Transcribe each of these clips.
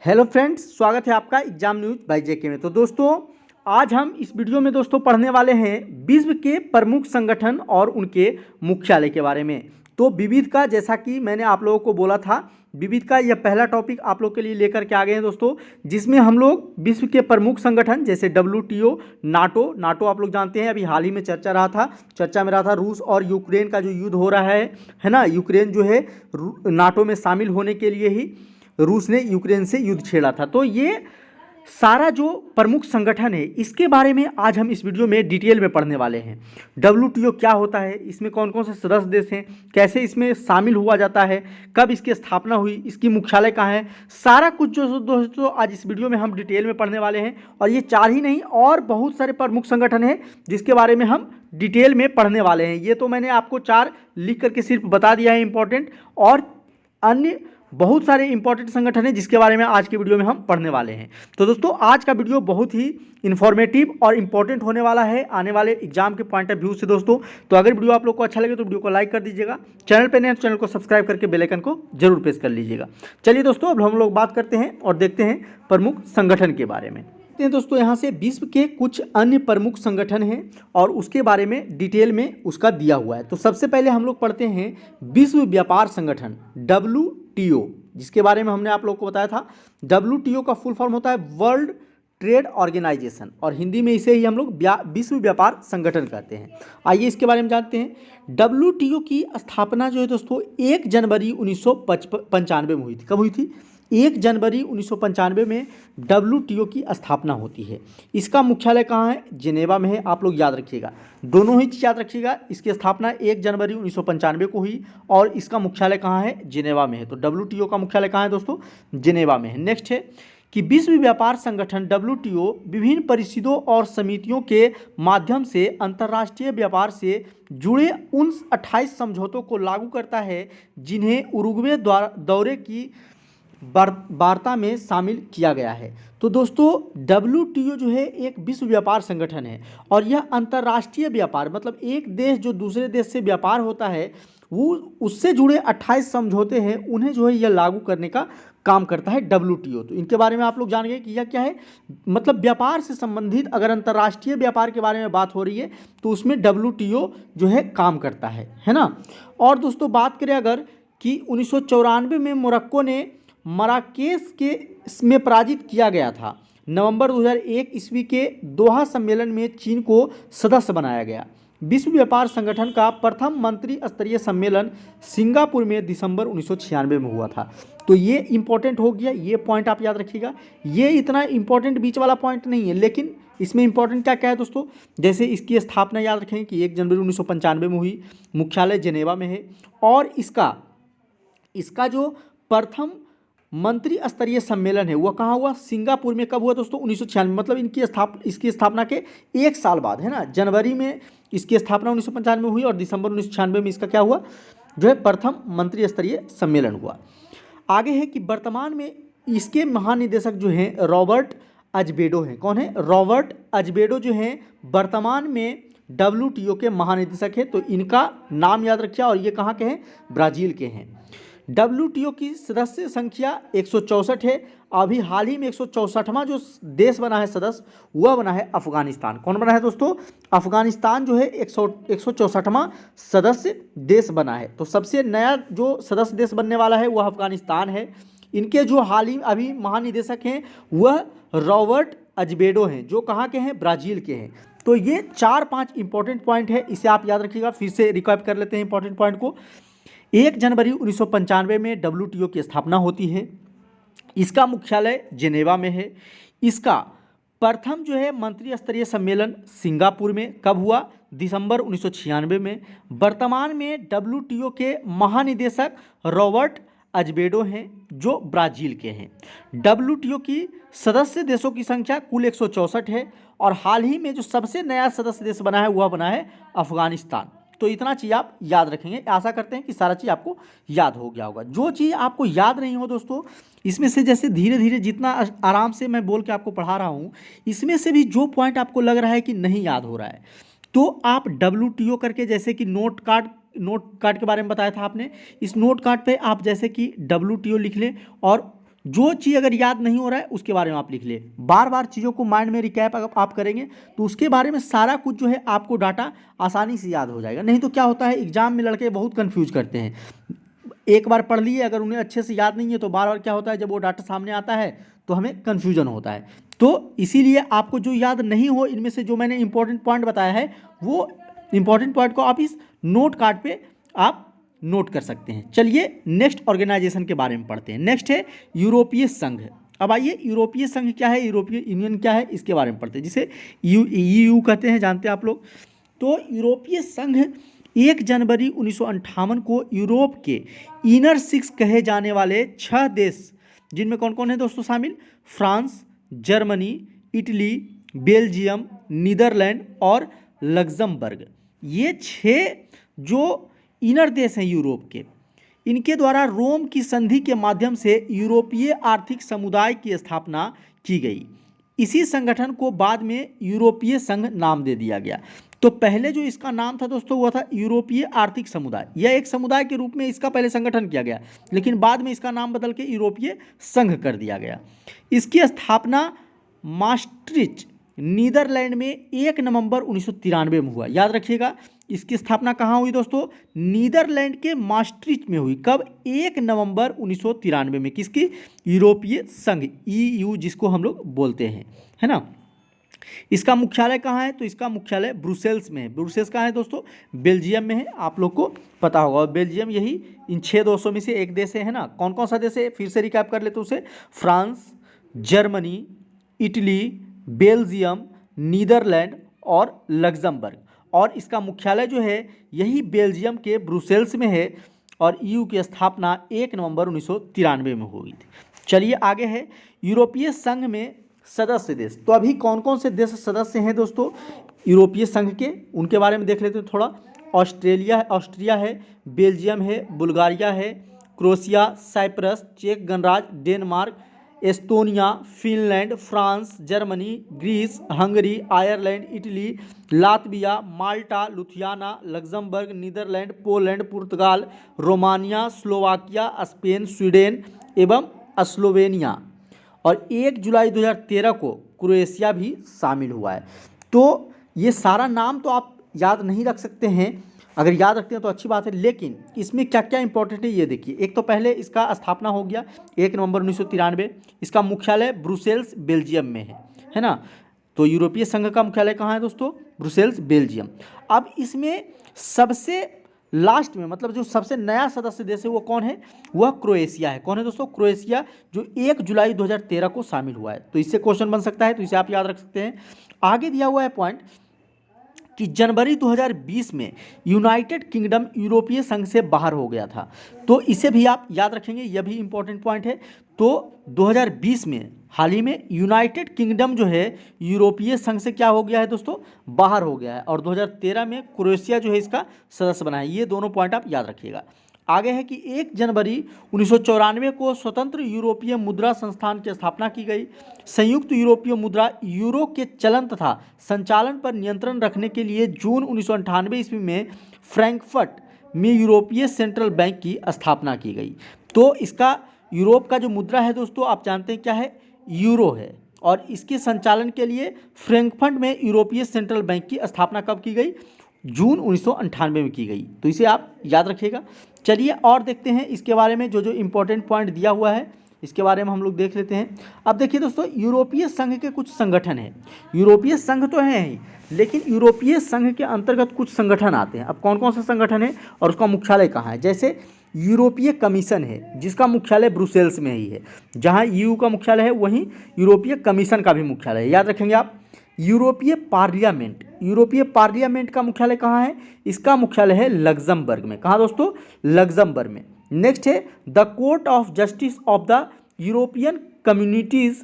Hello friends, स्वागत है आपका एग्जाम न्यूज बाय जेके में। तो दोस्तों, आज हम इस वीडियो में दोस्तों पढ़ने वाले हैं विश्व के प्रमुख संगठन और उनके मुख्यालय के बारे में। तो विविध का, जैसा कि मैंने आप लोगों को बोला था, विविध का यह पहला टॉपिक आप लोग के लिए लेकर के आ गए हैं दोस्तों, जिसमें हम लोग विश्व के प्रमुख संगठन जैसे WTO, नाटो आप लोग जानते हैं, अभी हाल ही में चर्चा में रहा था रूस और यूक्रेन का जो युद्ध हो रहा है ना। यूक्रेन जो है नाटो में शामिल होने के लिए ही रूस ने यूक्रेन से युद्ध छेड़ा था। तो ये सारा जो प्रमुख संगठन है, इसके बारे में आज हम इस वीडियो में डिटेल में पढ़ने वाले हैं। WTO क्या होता है, इसमें कौन कौन से सदस्य देश हैं, कैसे इसमें शामिल हुआ जाता है, कब इसकी स्थापना हुई, इसकी मुख्यालय कहाँ है, सारा कुछ जो दोस्तों आज इस वीडियो में हम डिटेल में पढ़ने वाले हैं। और ये चार ही नहीं, और बहुत सारे प्रमुख संगठन हैं जिसके बारे में हम डिटेल में पढ़ने वाले हैं। ये तो मैंने आपको चार लिख करके सिर्फ बता दिया है इंपॉर्टेंट, और अन्य बहुत सारे इंपॉर्टेंट संगठन हैं जिसके बारे में आज की वीडियो में हम पढ़ने वाले हैं। तो दोस्तों, आज का वीडियो बहुत ही इन्फॉर्मेटिव और इंपॉर्टेंट होने वाला है आने वाले एग्जाम के पॉइंट ऑफ व्यू से दोस्तों। तो अगर वीडियो आप लोग को अच्छा लगे तो वीडियो को लाइक कर दीजिएगा, चैनल पे नए हैं तो चैनल को सब्सक्राइब करके बेल आइकन को जरूर प्रेस कर लीजिएगा। चलिए दोस्तों, अब हम लोग बात करते हैं और देखते हैं प्रमुख संगठन के बारे में। दोस्तों, यहाँ से विश्व के कुछ अन्य प्रमुख संगठन हैं और उसके बारे में डिटेल में उसका दिया हुआ है। तो सबसे पहले हम लोग पढ़ते हैं विश्व व्यापार संगठन WTO, जिसके बारे में हमने आप लोग को बताया था। WTO का फुल फॉर्म होता है वर्ल्ड ट्रेड ऑर्गेनाइजेशन, और हिंदी में इसे ही हम लोग विश्व व्यापार संगठन कहते हैं। आइए इसके बारे में जानते हैं। WTO की स्थापना जो है दोस्तों 1 जनवरी 1995 में हुई थी। कब हुई थी? 1 जनवरी 1995 में WTO की स्थापना होती है। इसका मुख्यालय कहाँ है? जिनेवा में है। आप लोग याद रखिएगा, दोनों ही चीज़ याद रखिएगा। इसकी स्थापना 1 जनवरी 1995 को हुई और इसका मुख्यालय कहाँ है? जिनेवा में है। तो WTO का मुख्यालय कहाँ है दोस्तों? जिनेवा में है। नेक्स्ट है कि विश्व व्यापार संगठन WTO विभिन्न परिषदों और समितियों के माध्यम से अंतर्राष्ट्रीय व्यापार से जुड़े उन 28 समझौतों को लागू करता है जिन्हें उरुग्वे दौरे की वार्ता में शामिल किया गया है। तो दोस्तों, WTO जो है एक विश्व व्यापार संगठन है और यह अंतर्राष्ट्रीय व्यापार, मतलब एक देश जो दूसरे देश से व्यापार होता है वो उससे जुड़े 28 समझौते हैं, उन्हें जो है यह लागू करने का काम करता है WTO। तो इनके बारे में आप लोग जान गए कि यह क्या है। मतलब व्यापार से संबंधित अगर अंतर्राष्ट्रीय व्यापार के बारे में बात हो रही है तो उसमें WTO जो है काम करता है ना। और दोस्तों, बात करें अगर कि 1994 में मोरक्को ने मराकेश में पराजित किया गया था। नवंबर 2001 ईस्वी के दोहा सम्मेलन में चीन को सदस्य बनाया गया। विश्व व्यापार संगठन का प्रथम मंत्री स्तरीय सम्मेलन सिंगापुर में दिसंबर 1996 में हुआ था। तो ये इंपॉर्टेंट हो गया, ये पॉइंट आप याद रखिएगा। ये इतना इंपॉर्टेंट बीच वाला पॉइंट नहीं है, लेकिन इसमें इंपॉर्टेंट क्या क्या है दोस्तों, जैसे इसकी स्थापना याद रखें कि 1 जनवरी 1995 में हुई, मुख्यालय जिनेवा में है, और इसका जो प्रथम मंत्री स्तरीय सम्मेलन है वह कहाँ हुआ? सिंगापुर में। कब हुआ दोस्तों? 1996। मतलब इसकी स्थापना के 1 साल बाद, है ना। जनवरी में इसकी स्थापना 1995 में हुई और दिसंबर 1996 में इसका क्या हुआ, जो है प्रथम मंत्री स्तरीय सम्मेलन हुआ। आगे है कि वर्तमान में इसके महानिदेशक जो हैं रॉबर्ट अजबेडो हैं। कौन है? रॉबर्ट अजबेडो जो हैं वर्तमान में WTO के महानिदेशक हैं। तो इनका नाम याद रखिए, और ये कहाँ के हैं? ब्राज़ील के हैं। WTO की सदस्य संख्या 164 है। अभी हाल ही में 164वां जो देश बना है सदस्य, वह बना है अफगानिस्तान। कौन बना है दोस्तों? अफगानिस्तान जो है 164वां सदस्य देश बना है। तो सबसे नया जो सदस्य देश बनने वाला है वह अफगानिस्तान है। इनके जो हाल ही अभी महानिदेशक हैं वह रॉबर्ट अजबेडो हैं, जो कहाँ के हैं? ब्राज़ील के हैं। तो ये 4-5 इंपॉर्टेंट पॉइंट है, इसे आप याद रखिएगा। फिर से रिकैप कर लेते हैं इंपॉर्टेंट पॉइंट को। 1 जनवरी 1995 में WTO की स्थापना होती है। इसका मुख्यालय जिनेवा में है। इसका प्रथम जो है मंत्री स्तरीय सम्मेलन सिंगापुर में कब हुआ? दिसंबर 1996 में। वर्तमान में WTO के महानिदेशक रॉबर्ट अजबेडो हैं, जो ब्राज़ील के हैं। WTO की सदस्य देशों की संख्या कुल 164 है, और हाल ही में जो सबसे नया सदस्य देश बना है वह बना है अफगानिस्तान। तो इतना चीज़ आप याद रखेंगे। आशा करते हैं कि सारा चीज़ आपको याद हो गया होगा। जो चीज़ आपको याद नहीं हो दोस्तों, इसमें से जैसे धीरे धीरे जितना आराम से मैं बोल के आपको पढ़ा रहा हूँ, इसमें से भी जो पॉइंट आपको लग रहा है कि नहीं याद हो रहा है, तो आप WTO करके, जैसे कि नोट कार्ड के बारे में बताया था आपने, इस नोट कार्ड पे आप जैसे कि WTO लिख लें और जो चीज़ अगर याद नहीं हो रहा है उसके बारे में आप लिख ले, बार बार चीज़ों को माइंड में रिकैप अगर आप करेंगे तो उसके बारे में सारा कुछ जो है आपको डाटा आसानी से याद हो जाएगा। नहीं तो क्या होता है, एग्जाम में लड़के बहुत कंफ्यूज करते हैं, एक बार पढ़ लिए अगर उन्हें अच्छे से याद नहीं है तो बार बार क्या होता है, जब वो डाटा सामने आता है तो हमें कन्फ्यूजन होता है। तो इसीलिए आपको जो याद नहीं हो, इनमें से जो मैंने इंपॉर्टेंट पॉइंट बताया है वो इंपॉर्टेंट पॉइंट को आप इस नोट कार्ड पे आप नोट कर सकते हैं। चलिए नेक्स्ट ऑर्गेनाइजेशन के बारे में पढ़ते हैं। नेक्स्ट है यूरोपीय संघ। अब आइए, यूरोपीय संघ क्या है, यूरोपीय यूनियन क्या है, इसके बारे में पढ़ते हैं, जिसे EU कहते हैं, जानते हैं आप लोग। तो यूरोपीय संघ 1 जनवरी 1958 को यूरोप के इनर 6 कहे जाने वाले 6 देश, जिनमें कौन कौन है दोस्तों शामिल, France, Germany, Italy, Belgium, Netherland और लग्जमबर्ग, ये 6 जो इनर देश हैं यूरोप के, इनके द्वारा रोम की संधि के माध्यम से यूरोपीय आर्थिक समुदाय की स्थापना की गई। इसी संगठन को बाद में यूरोपीय संघ नाम दे दिया गया। तो पहले जो इसका नाम था दोस्तों वो था यूरोपीय आर्थिक समुदाय, यह एक समुदाय के रूप में इसका पहले संगठन किया गया, लेकिन बाद में इसका नाम बदल के यूरोपीय संघ कर दिया गया। इसकी स्थापना maastricht नीदरलैंड में 1 नवंबर 1993 में हुआ। याद रखिएगा, इसकी स्थापना कहाँ हुई दोस्तों, नीदरलैंड के maastricht में हुई। कब, 1 नवंबर 1993 में। किसकी, यूरोपीय संघ, EU जिसको हम लोग बोलते हैं, है ना। इसका मुख्यालय कहाँ है, तो इसका मुख्यालय ब्रुसेल्स में है। ब्रुसेल्स कहाँ है दोस्तों, बेल्जियम में है, आप लोग को पता होगा। बेल्जियम यही इन 6 देशों में से एक देश है ना। कौन कौन सा देश है, फिर से रिकैप कर लेते उसे, France, Germany, Italy, Belgium, Netherland और लग्जमबर्ग। और इसका मुख्यालय जो है यही बेल्जियम के ब्रुसेल्स में है और EU की स्थापना 1 नवंबर 1993 में हुई थी। चलिए आगे है यूरोपीय संघ में सदस्य देश। तो अभी कौन कौन से देश सदस्य हैं दोस्तों यूरोपीय संघ के, उनके बारे में देख लेते हैं थोड़ा। ऑस्ट्रिया है, बेल्जियम है, बुल्गारिया है, क्रोएशिया, साइप्रस, चेक गणराज्य, Denmark, Estonia, Finland, France, Germany, Greece, Hungary, Ireland, Italy, Latvia, Malta, Lithuania, Luxembourg, Netherlands, Poland, पुर्तगाल, रोमानिया, स्लोवाकिया, स्पेन, स्वीडन एवं स्लोवेनिया। और 1 जुलाई 2013 को क्रोएशिया भी शामिल हुआ है। तो ये सारा नाम तो आप याद नहीं रख सकते हैं, अगर याद रखते हैं तो अच्छी बात है, लेकिन इसमें क्या क्या इंपॉर्टेंट है ये देखिए। एक तो पहले इसका स्थापना हो गया 1 नवंबर 1993। इसका मुख्यालय ब्रुसेल्स बेल्जियम में है ना। तो यूरोपीय संघ का मुख्यालय कहाँ है दोस्तों, ब्रुसेल्स बेल्जियम। अब इसमें सबसे लास्ट में, मतलब जो सबसे नया सदस्य देश है वो कौन है, वह क्रोएशिया है। कौन है दोस्तों, क्रोएशिया, जो 1 जुलाई 2013 को शामिल हुआ है। तो इससे क्वेश्चन बन सकता है, तो इसे आप याद रख सकते हैं। आगे दिया हुआ है पॉइंट कि जनवरी 2020 में यूनाइटेड किंगडम यूरोपीय संघ से बाहर हो गया था। तो इसे भी आप याद रखेंगे, यह भी इंपॉर्टेंट पॉइंट है। तो 2020 में हाल ही में यूनाइटेड किंगडम जो है यूरोपीय संघ से क्या हो गया है दोस्तों, बाहर हो गया है। और 2013 में क्रोएशिया जो है इसका सदस्य बना है। ये दोनों पॉइंट आप याद रखिएगा। आगे है कि 1 जनवरी 1994 को स्वतंत्र यूरोपीय मुद्रा संस्थान की स्थापना की गई। संयुक्त यूरोपीय मुद्रा यूरो के चलन तथा संचालन पर नियंत्रण रखने के लिए जून 1998 ईस्वी में फ्रैंकफर्ट में यूरोपीय सेंट्रल बैंक की स्थापना की गई। तो इसका यूरोप का जो मुद्रा है दोस्तों, आप जानते हैं क्या है, यूरो है। और इसके संचालन के लिए फ्रैंकफर्ट में यूरोपीय सेंट्रल बैंक की स्थापना कब की गई, जून 1998 में की गई। तो इसे आप याद रखिएगा। चलिए और देखते हैं इसके बारे में, जो जो इम्पोर्टेंट पॉइंट दिया हुआ है इसके बारे में हम लोग देख लेते हैं। अब देखिए दोस्तों, यूरोपीय संघ के कुछ संगठन हैं। यूरोपीय संघ तो है ही, लेकिन यूरोपीय संघ के अंतर्गत कुछ संगठन आते हैं। अब कौन कौन से संगठन है और उसका मुख्यालय कहाँ है। जैसे यूरोपीय कमीशन है, जिसका मुख्यालय ब्रुसेल्स में ही है। जहाँ EU का मुख्यालय है वहीं यूरोपीय कमीशन का भी मुख्यालय है, याद रखेंगे आप। यूरोपीय पार्लियामेंट, यूरोपीय पार्लियामेंट का मुख्यालय कहाँ है, इसका मुख्यालय है लग्जमबर्ग में। कहाँ दोस्तों, लग्जमबर्ग में। नेक्स्ट है the court of justice of the European communities,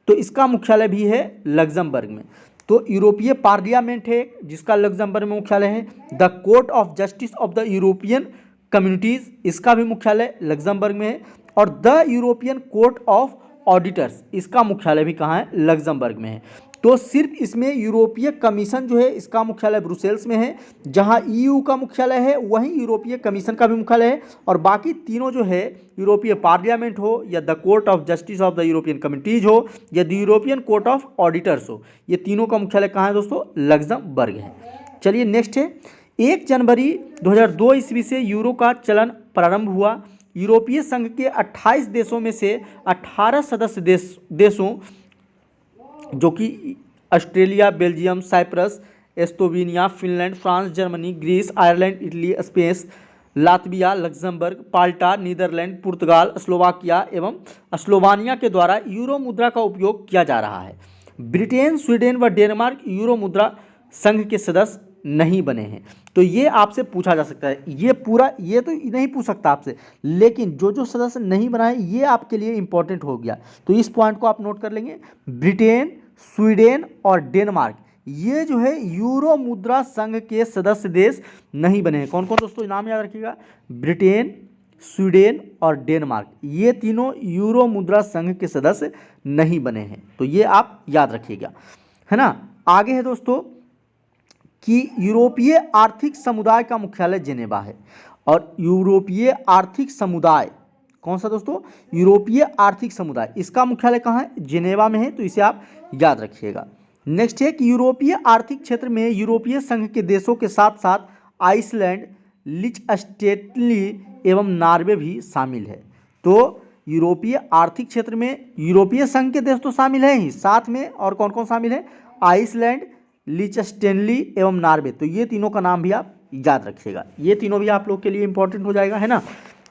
तो इसका मुख्यालय भी है लग्जमबर्ग में। तो यूरोपीय पार्लियामेंट है जिसका लग्जमबर्ग में मुख्यालय है। The court of justice of the European communities, इसका भी मुख्यालय लग्जमबर्ग में है। और the European court of auditors, इसका मुख्यालय भी कहाँ है, लग्जमबर्ग में है। तो सिर्फ इसमें यूरोपीय कमीशन जो है इसका मुख्यालय ब्रुसेल्स में है, जहां ईयू का मुख्यालय है वहीं यूरोपीय कमीशन का भी मुख्यालय है, और बाकी तीनों जो है यूरोपीय पार्लियामेंट हो या the court of justice of the European communities हो या the European court of auditors हो, ये तीनों का मुख्यालय कहाँ है दोस्तों? लग्जमबर्ग है। चलिए नेक्स्ट है, 1 जनवरी 2002 ईस्वी से यूरो का चलन प्रारंभ हुआ। यूरोपीय संघ के 28 देशों में से 18 सदस्य देशों जो कि Australia, Belgium, Cyprus, Estonia, Finland, France, Germany, Greece, Ireland, Italy, Spain, Latvia, Luxembourg, Malta, Netherlands, पुर्तगाल, स्लोवाकिया एवं स्लोवानिया के द्वारा यूरो मुद्रा का उपयोग किया जा रहा है। ब्रिटेन, स्वीडन व डेनमार्क यूरो मुद्रा संघ के सदस्य नहीं बने हैं। तो ये आपसे पूछा जा सकता है, ये पूरा ये तो नहीं पूछ सकता आपसे, लेकिन जो जो सदस्य नहीं बना है ये आपके लिए इंपॉर्टेंट हो गया। तो इस पॉइंट को आप नोट कर लेंगे, ब्रिटेन, स्वीडन और डेनमार्क ये जो है यूरो मुद्रा संघ के सदस्य देश नहीं बने हैं। कौन कौन दोस्तों नाम याद रखिएगा? ब्रिटेन, स्वीडन और डेनमार्क, ये तीनों यूरो मुद्रा संघ के सदस्य नहीं बने हैं। तो ये आप याद रखिएगा, है ना। आगे है दोस्तों कि यूरोपीय आर्थिक समुदाय का मुख्यालय जेनेवा है, और यूरोपीय आर्थिक समुदाय कौन सा दोस्तों? यूरोपीय आर्थिक समुदाय, इसका मुख्यालय कहाँ है? जेनेवा में है। तो इसे आप याद रखिएगा। नेक्स्ट है कि यूरोपीय आर्थिक क्षेत्र में यूरोपीय संघ के देशों के साथ साथ आइसलैंड, लिechtenstein एवं नॉर्वे भी शामिल है। तो यूरोपीय आर्थिक क्षेत्र में यूरोपीय संघ के देश तो शामिल है ही, साथ में और कौन कौन शामिल है? आइसलैंड, लिechtenstein एवं नॉर्वे। तो ये तीनों का नाम भी आप याद रखिएगा, ये तीनों भी आप लोग के लिए इंपॉर्टेंट हो जाएगा, है ना।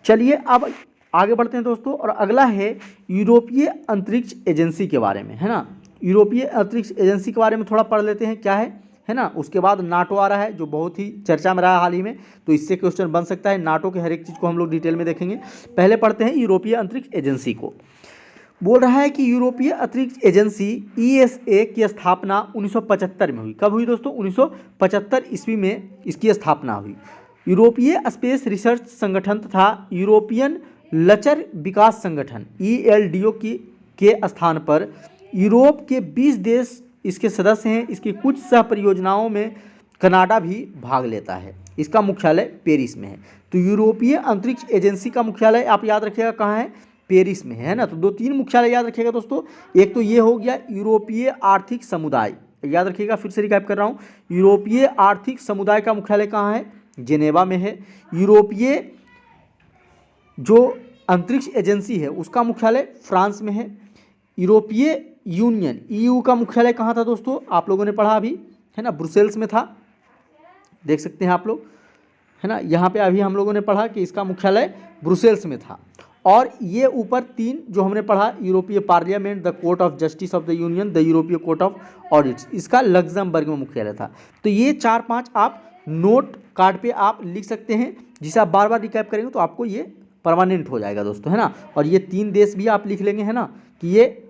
चलिए अब आगे बढ़ते हैं दोस्तों, और अगला है यूरोपीय अंतरिक्ष एजेंसी के बारे में, है ना। यूरोपीय अंतरिक्ष एजेंसी के बारे में थोड़ा पढ़ लेते हैं क्या है ना। उसके बाद नाटो आ रहा है जो बहुत ही चर्चा में रहा हाल ही में, तो इससे क्वेश्चन बन सकता है। नाटो के हर एक चीज़ को हम लोग डिटेल में देखेंगे। पहले पढ़ते हैं यूरोपीय अंतरिक्ष एजेंसी को। बोल रहा है कि यूरोपीय अंतरिक्ष एजेंसी ESA की स्थापना 1975 में हुई। कब हुई दोस्तों? 1975 ईस्वी में इसकी स्थापना हुई। यूरोपीय स्पेस रिसर्च संगठन तथा यूरोपियन लचर विकास संगठन ELDO के स्थान पर यूरोप के 20 देश इसके सदस्य हैं। इसकी कुछ सह परियोजनाओं में कनाडा भी भाग लेता है। इसका मुख्यालय पेरिस में है। तो यूरोपीय अंतरिक्ष एजेंसी का मुख्यालय आप याद रखिएगा कहाँ है? पेरिस में है ना। तो 2-3 मुख्यालय याद रखिएगा दोस्तों। एक तो ये हो गया यूरोपीय आर्थिक समुदाय, याद रखिएगा, फिर से रिकैप कर रहा हूँ। यूरोपीय आर्थिक समुदाय का मुख्यालय कहाँ है? जेनेवा में है। यूरोपीय जो अंतरिक्ष एजेंसी है उसका मुख्यालय फ्रांस में है। यूरोपीय यूनियन EU का मुख्यालय कहाँ था दोस्तों? आप लोगों ने पढ़ा अभी, है ना, ब्रुसेल्स में था, देख सकते हैं आप लोग, है ना। यहाँ पे अभी हम लोगों ने पढ़ा कि इसका मुख्यालय ब्रुसेल्स में था। और ये ऊपर 3 जो हमने पढ़ा, यूरोपीय parliament, the court of justice of the union, the यूरोपीय कोर्ट ऑफ ऑडिट्स, इसका लग्जमबर्ग में मुख्यालय था। तो ये 4-5 आप नोट कार्ड पे आप लिख सकते हैं, जिसे आप बार बार रिकैप करेंगे तो आपको ये परमानेंट हो जाएगा दोस्तों, है ना। और ये 3 देश भी आप लिख लेंगे, है ना, कि ये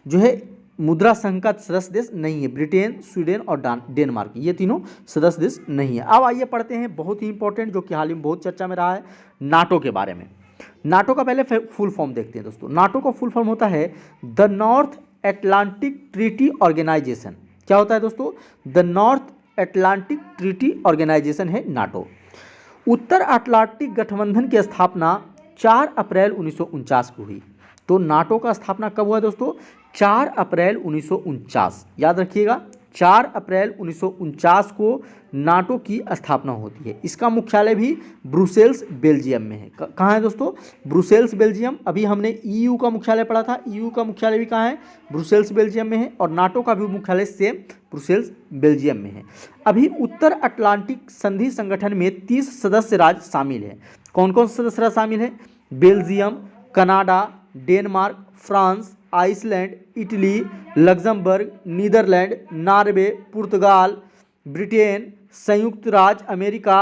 जो है मुद्रा संघ का सदस्य देश नहीं है। ब्रिटेन, स्वीडन और डेनमार्क, ये तीनों सदस्य देश नहीं है। अब आइए पढ़ते हैं बहुत ही इंपॉर्टेंट, जो कि हाल ही में बहुत चर्चा में रहा है, नाटो के बारे में। नाटो का पहले फुल फॉर्म देखते हैं दोस्तों। नाटो का फुल फॉर्म होता है the North Atlantic Treaty Organization. क्या होता है दोस्तों? The North Atlantic Treaty Organization है नाटो। उत्तर अटलांटिक गठबंधन की स्थापना 4 अप्रैल 1949 को हुई। तो नाटो का स्थापना कब हुआ दोस्तों? 4 अप्रैल 1949, याद रखिएगा, 4 अप्रैल 1949 को नाटो की स्थापना होती है। इसका मुख्यालय भी ब्रुसेल्स, बेल्जियम में है। कहाँ है दोस्तों? Brussels, Belgium. अभी हमने EU का मुख्यालय पढ़ा था, EU का मुख्यालय भी कहाँ है? ब्रुसेल्स, बेल्जियम में है। और नाटो का भी मुख्यालय सेम ब्रुसेल्स, बेल्जियम में है। अभी उत्तर अटलांटिक संधि संगठन में 30 सदस्य राज्य शामिल हैं। कौन कौन से सदस्य राज्य शामिल हैं? Belgium, Canada, Denmark, France, Iceland, Italy, Luxembourg, Netherlands, Norway, पुर्तगाल, ब्रिटेन, संयुक्त राज्य अमेरिका,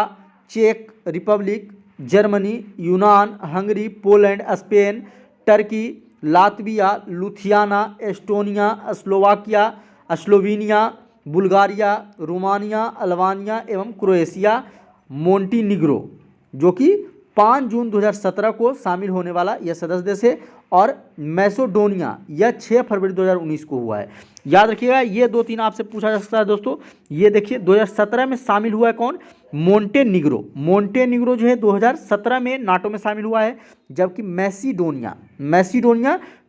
चेक रिपब्लिक, जर्मनी, यूनान, Hungary, Poland, Spain, Turkey, Latvia, Lithuania, Estonia, Slovakia, Slovenia, Bulgaria, Romania, Albania एवं क्रोएशिया, मोंटीनिग्रो, जो कि 5 जून 2017 को शामिल होने वाला यह सदस्य देश है। और मैसेडोनिया, यह 6 फरवरी 2019 को हुआ है। याद रखिएगा, ये 2-3 आपसे पूछा जा सकता है दोस्तों। ये देखिए 2017 में शामिल हुआ है कौन, मोंटेनिग्रो। मोंटेनिग्रो जो है 2017 में नाटो में शामिल हुआ है, जबकि मैसेडोनिया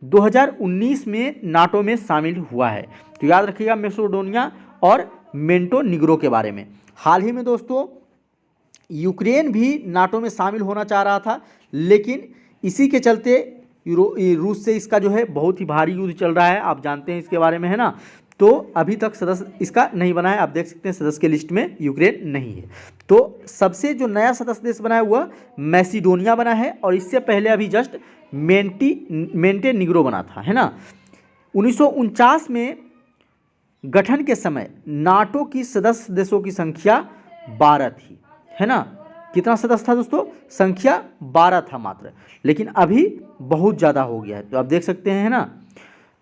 2019 में नाटो में शामिल हुआ है। तो याद रखिएगा मैसेडोनिया और मोंटेनिग्रो के बारे में। हाल ही में दोस्तों यूक्रेन भी नाटो में शामिल होना चाह रहा था, लेकिन इसी के चलते रूस से इसका जो है बहुत ही भारी युद्ध चल रहा है, आप जानते हैं इसके बारे में, है ना। तो अभी तक सदस्य इसका नहीं बना है, आप देख सकते हैं सदस्य के लिस्ट में यूक्रेन नहीं है। तो सबसे जो नया सदस्य देश बना है वह मैसेडोनिया बना है, और इससे पहले अभी जस्ट मोंटेनिग्रो बना था, है ना। 1949 में गठन के समय नाटो की सदस्य देशों की संख्या 12 थी, है ना। कितना सदस्य था दोस्तों, संख्या 12 था मात्र, लेकिन अभी बहुत ज़्यादा हो गया है, तो आप देख सकते हैं, है ना।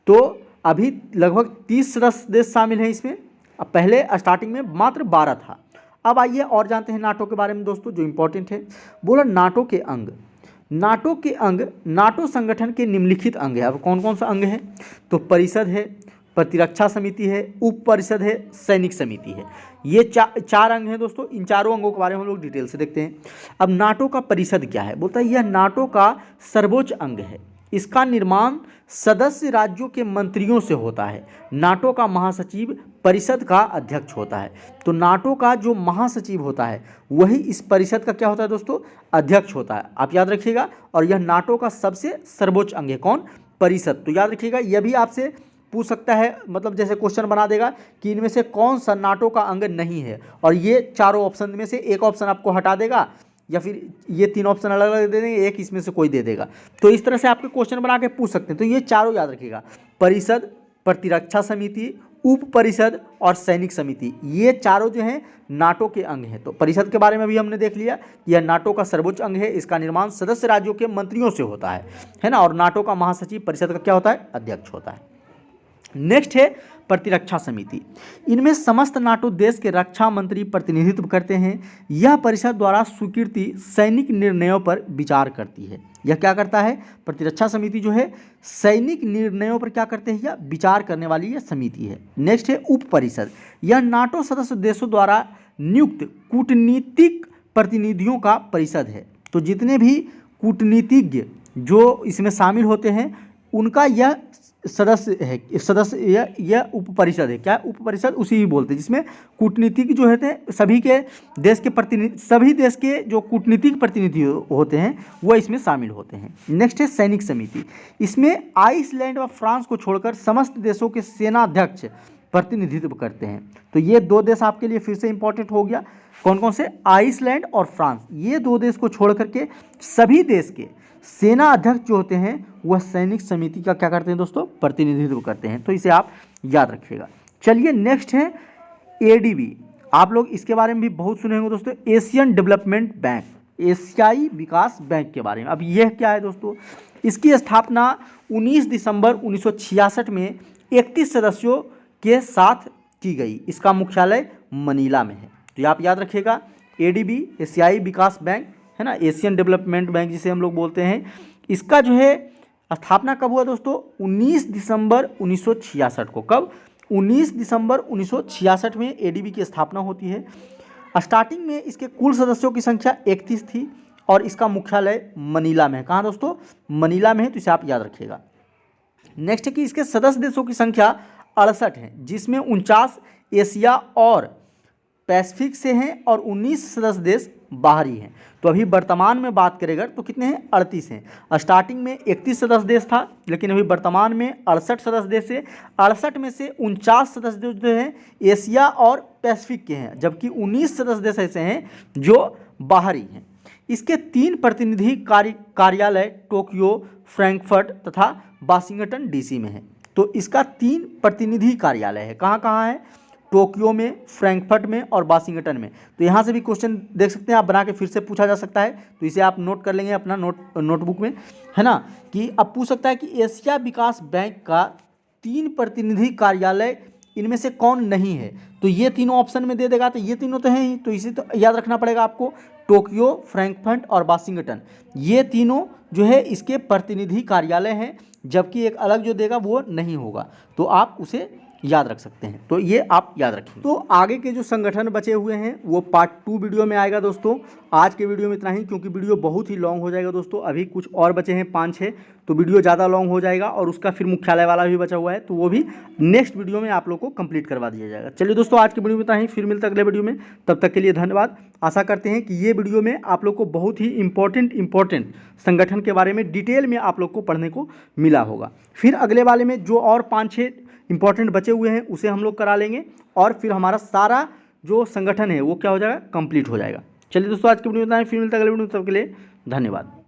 तो अभी लगभग 30 सदस्य देश शामिल हैं इसमें, अब पहले स्टार्टिंग में मात्र 12 था। अब आइए और जानते हैं नाटो के बारे में दोस्तों, जो इम्पोर्टेंट है। बोला नाटो के अंग, नाटो संगठन के निम्नलिखित अंग है। अब कौन कौन सा अंग है, तो परिषद है, प्रतिरक्षा समिति है, उप परिषद है, सैनिक समिति है। ये चार अंग हैं दोस्तों। इन चारों अंगों के बारे में हम लोग डिटेल से देखते हैं। अब नाटो का परिषद क्या है, बोलता है यह नाटो का सर्वोच्च अंग है। इसका निर्माण सदस्य राज्यों के मंत्रियों से होता है। नाटो का महासचिव परिषद का अध्यक्ष होता है। तो नाटो का जो महासचिव होता है वही इस परिषद का क्या होता है दोस्तों, अध्यक्ष होता है। आप याद रखिएगा, और यह नाटो का सबसे सर्वोच्च अंग है, कौन, परिषद। तो याद रखिएगा, यह भी आपसे पूछ सकता है, मतलब जैसे क्वेश्चन बना देगा कि इनमें से कौन सा नाटो का अंग नहीं है, और ये चारों ऑप्शन में से एक ऑप्शन आपको हटा देगा, या फिर ये 3 ऑप्शन अलग अलग दे देंगे, एक इसमें से कोई दे देगा। तो इस तरह से आपके क्वेश्चन बना के पूछ सकते हैं। तो ये चारों याद रखिएगा, परिषद, प्रतिरक्षा समिति, उप परिषद और सैनिक समिति, ये चारों जो हैं नाटो के अंग हैं। तो परिषद के बारे में भी हमने देख लिया, यह नाटो का सर्वोच्च अंग है। इसका निर्माण सदस्य राज्यों के मंत्रियों से होता है ना। और नाटो का महासचिव परिषद का क्या होता है, अध्यक्ष होता है। नेक्स्ट है प्रतिरक्षा समिति। इनमें समस्त नाटो देश के रक्षा मंत्री प्रतिनिधित्व करते हैं। यह परिषद द्वारा स्वीकृति सैनिक निर्णयों पर विचार करती है। यह क्या करता है, प्रतिरक्षा समिति जो है सैनिक निर्णयों पर क्या करते हैं, यह विचार करने वाली यह समिति है। नेक्स्ट है उप परिषद। यह नाटो सदस्य देशों द्वारा नियुक्त कूटनीतिक प्रतिनिधियों का परिषद है। तो जितने भी कूटनीतिज्ञ जो इसमें शामिल होते हैं उनका यह सदस्य है, यह उप परिषद है। क्या उप परिषद, उसी ही बोलते हैं, जिसमें कूटनीतिक जो होते हैं सभी देश के जो कूटनीतिक प्रतिनिधि होते हैं वह इसमें शामिल होते हैं। नेक्स्ट है सैनिक समिति। इसमें आइसलैंड व फ्रांस को छोड़कर समस्त देशों के सेनाध्यक्ष प्रतिनिधित्व करते हैं। तो ये 2 देश आपके लिए फिर से इंपॉर्टेंट हो गया, कौन कौन से, आइसलैंड और फ्रांस। ये 2 देश को छोड़ करके सभी देश के सेना अध्यक्ष जो होते हैं वह सैनिक समिति का क्या करते हैं दोस्तों, प्रतिनिधित्व करते हैं। तो इसे आप याद रखिएगा। चलिए नेक्स्ट है एडीबी। आप लोग इसके बारे में भी बहुत सुने होंगे दोस्तों, एशियन डेवलपमेंट बैंक, एशियाई विकास बैंक के बारे में। अब यह क्या है दोस्तों, इसकी स्थापना 19 दिसंबर 1966 में 31 सदस्यों के साथ की गई। इसका मुख्यालय मनीला में है। तो आप याद रखिएगा, एडीबी एशियाई विकास बैंक, है ना, एशियन डेवलपमेंट बैंक जिसे हम लोग बोलते हैं। इसका जो है स्थापना कब हुआ दोस्तों, 19 दिसंबर 1966 को। कब, 19 दिसंबर 1966 में एडीबी की स्थापना होती है। स्टार्टिंग में इसके कुल सदस्यों की संख्या 31 थी, और इसका मुख्यालय मनीला में है। कहाँ दोस्तों, मनीला में है। तो इसे आप याद रखिएगा। नेक्स्ट है कि इसके सदस्य देशों की संख्या 68 है, जिसमें 49 एशिया और पैसिफिक से हैं, और 19 सदस्य देश बाहरी हैं। तो अभी वर्तमान में बात करेगा तो कितने हैं, 38 हैं। स्टार्टिंग में 31 सदस्य देश था, लेकिन अभी वर्तमान में 68 सदस्य देश है। 68 में से 49 सदस्य देश जो हैं एशिया और पैसिफिक के हैं, जबकि 19 सदस्य देश ऐसे हैं जो बाहरी हैं। इसके 3 प्रतिनिधि कार्यालय टोक्यो, फ्रैंकफर्ट तथा वाशिंगटन डीसी में है। तो इसका 3 प्रतिनिधि कार्यालय है। कहाँ कहाँ है, टोक्यो में, फ्रैंकफर्ट में और वाशिंगटन में। तो यहाँ से भी क्वेश्चन देख सकते हैं आप, बना के फिर से पूछा जा सकता है। तो इसे आप नोट कर लेंगे अपना नोटबुक में, है ना, कि अब पूछ सकता है कि एशिया विकास बैंक का 3 प्रतिनिधि कार्यालय इनमें से कौन नहीं है, तो ये तीनों ऑप्शन में दे देगा, तो ये तीनों तो हैं ही, तो इसे तो याद रखना पड़ेगा आपको। टोक्यो, फ्रैंकफर्ट और वाशिंगटन, ये तीनों जो है इसके प्रतिनिधि कार्यालय हैं, जबकि एक अलग जो देगा वो नहीं होगा, तो आप उसे याद रख सकते हैं। तो ये आप याद रखें। तो आगे के जो संगठन बचे हुए हैं वो पार्ट 2 वीडियो में आएगा दोस्तों। आज के वीडियो में इतना ही, क्योंकि वीडियो बहुत ही लॉन्ग हो जाएगा दोस्तों। अभी कुछ और बचे हैं 5-6, तो वीडियो ज़्यादा लॉन्ग हो जाएगा, और उसका फिर मुख्यालय वाला भी बचा हुआ है, तो वो भी नेक्स्ट वीडियो में आप लोग को कंप्लीट करवा दिया जाएगा। चलिए दोस्तों, आज के वीडियो में इतना ही, फिर मिलता अगले वीडियो में। तब तक के लिए धन्यवाद। आशा करते हैं कि ये वीडियो में आप लोग को बहुत ही इंपॉर्टेंट संगठन के बारे में डिटेल में आप लोग को पढ़ने को मिला होगा। फिर अगले वाले में जो और 5-6 इंपॉर्टेंट बचे हुए हैं उसे हम लोग करा लेंगे, और फिर हमारा सारा जो संगठन है वो क्या हो जाएगा, कंप्लीट हो जाएगा। चलिए दोस्तों, आज के वीडियो में इतना ही, फिर मिलता है अगले वीडियो में। तब के लिए धन्यवाद।